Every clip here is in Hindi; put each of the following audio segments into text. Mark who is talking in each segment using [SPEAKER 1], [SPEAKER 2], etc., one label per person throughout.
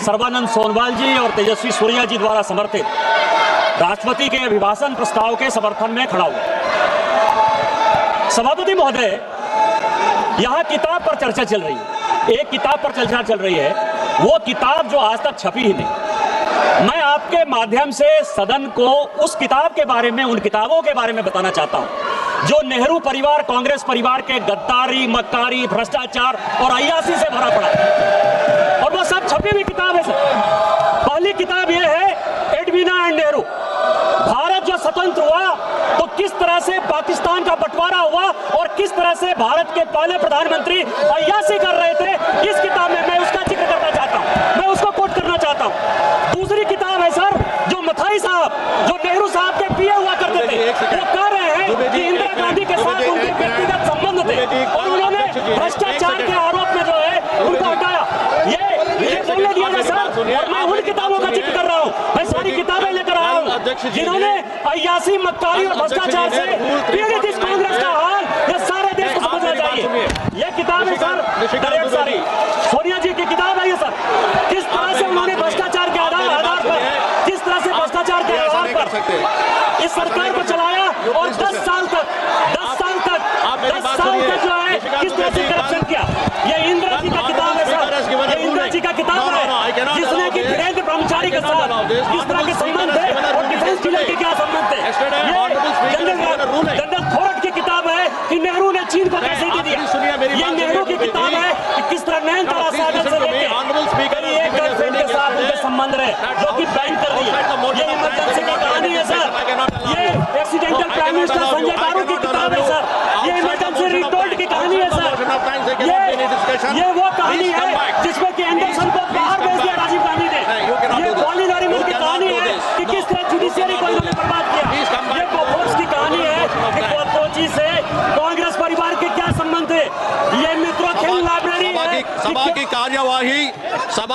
[SPEAKER 1] सर्बानंद सोनोवाल जी और तेजस्वी सूर्या जी द्वारा समर्थित राष्ट्रपति के अभिभाषण प्रस्ताव के समर्थन में खड़ा हुआ। सभापति महोदय, यहाँ किताब पर चर्चा चल रही है, एक किताब पर चर्चा चल रही है, वो किताब जो आज तक छपी ही नहीं। मैं आपके माध्यम से सदन को उस किताब के बारे में, उन किताबों के बारे में बताना चाहता हूं जो नेहरू परिवार, कांग्रेस परिवार के गद्दारी, मक्कारी, भ्रष्टाचार और अय्यासी से भरा पड़ा है, और वो सब छपी हुई किताब है सर। पहली किताब ये है एडवीना एंड नेहरू। भारत जो स्वतंत्र हुआ तो किस तरह से पाकिस्तान का बंटवारा हुआ और किस तरह से भारत के पहले प्रधानमंत्री अय्यासी कर रहे थे, इस किताब में मैं उसका जिक्र करना चाहता हूं, मैं उसको कोट करना चाहता हूं। दूसरी किताब है सर, जो मथाई साहब, जो नेहरू साहब के पिए हुआ करते थे, वो कह रहे हैं कि इंदिरा गांधी के साथ उनके व्यक्तिगत संबंध थे और उन्होंने भ्रष्टाचार के आरोप में जो है उनको हटाया। ये बोलने दिया जाए सर, और मैं उन किताबों का जिक्र कर रहा हूँ, मैं सारी किताबें लेकर आया हूँ जिन्होंने अय्यासी, मक्कारी और भ्रष्टाचार से पीड़ित इस कांग्रेस का हाल ये सारे देश को समझना चाहिए। ये किताब है सर, सारी सोनिया जी की किताब है ये सर, किस तरह से उन्होंने भ्रष्टाचार के आधार पर, किस तरह से भ्रष्टाचार के आधार पर इस सरकार को चलाया और 10 साल तक जो है किस तरह से करप्शन किया। ये इंदिरा जी का किताब है सर, ये इंदिरा जी का किताब है जिसने कि वीरेंद्र ब्रह्मचारी के साथ किस तरह के संबंध थे और डिफेंस डीलर के क्या संबंध थे। ये जनरल थोरट की किताब है कि नेहरू ने चीन को कैसे दे दिया। ये नेहरू की किताब है कि किस तरह नैनतारा सागर से लेकर एक गर्लफ्रेंड के साथ उनके संबंध रहे जो कि बैन कर दी। ये इमरजेंसी की कहानी है सर, ये एक्सीडेंटल प्राइम मिनिस्टर संजय गारू की किताब है सर, ये इमरजेंसी रिटोल्ड की कहानी है सर, ये वो कहानी है जिसमें कि एंडरसन को बाहर भेज दिया राजीव गांधी ने। ये कॉलिन नरीमन की कहानी है कि किस तरह जुडिशियरी को इन्होंने बर्बाद किया। ये बोफोर्स की कहानी है कि कोची से कांग्रेस परिवार के क्या संबंध थे। ये मित्रों खेल लाइब्रेरी है।
[SPEAKER 2] सभा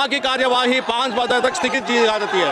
[SPEAKER 2] की कार्यवाही 5 बजे तक स्थगित की जा सकती है।